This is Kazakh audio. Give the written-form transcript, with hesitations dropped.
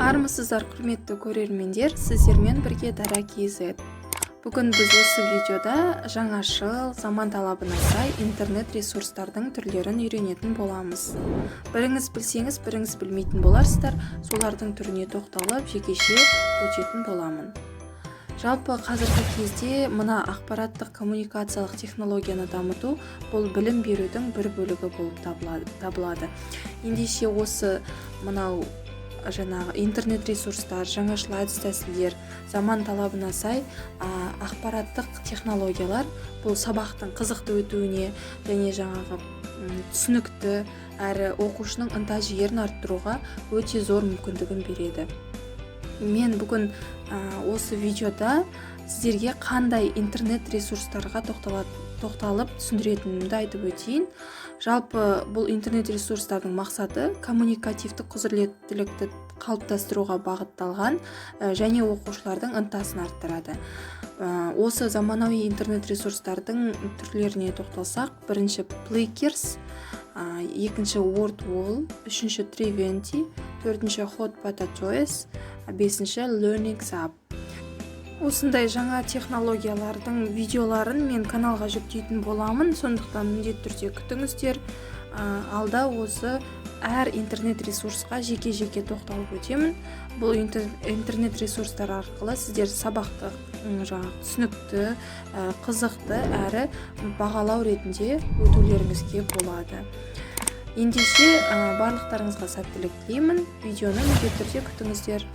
Армысыздар, құрметті көрермендер, сіздермен бірге Дара KZ. Бүгін біз осы видеода жаңашыл, заман талабына сай интернет ресурстардың түрлерін үйренетін боламыз. Біріңіз білсеңіз, біріңіз білмейтін боларсыздар, солардың түріне тоқталып, жекеше өтетін боламын. Жалпы қазіргі кезде мына ақпараттық коммуникациялық технологияны дамыту бұл білім берудің бір бөлігі болып табылады. Ендеше осы мынау интернет ресурстар, жаңашыл әдіс-тәсілдер, заман талабына сай ақпараттық технологиялар бұл сабақтың қызықты өтуіне және түсінікті әрі оқушының ынта-жігерін арттыруға өте зор мүмкіндігін береді. Мен бүгін осы видеода сіздерге қандай интернет ресурстарға тоқталып түсіндіретінімді айтып өтейін. Жалпы бұл интернет ресурстардың мақсаты коммуникативтік құзыреттілікті қалыптастыруға бағытталған және оқушылардың ынтасын арттырады. Осы заманауи интернет ресурстардың түрлеріне тоқталсақ, бірінші Plickers, екінші WordWall, үшінші Triventi, төртінші Hot Potatoes, бесінші LearningShop. Осындай жаңа технологиялардың видеоларын мен каналға жүктейтін боламын, сондықтан міндетті түрде күтіңіздер. Алда осы әр интернет ресурсқа жеке-жеке тоқталып өтемін. Бұл интернет ресурстар арқылы сіздер сабақты түсінікті, қызықты әрі бағалау ретінде өтулеріңізге болады. Ендеше барлықтарыңызға сәттілік тілеймін. Видеоны міндетті түрде күтіңіздер.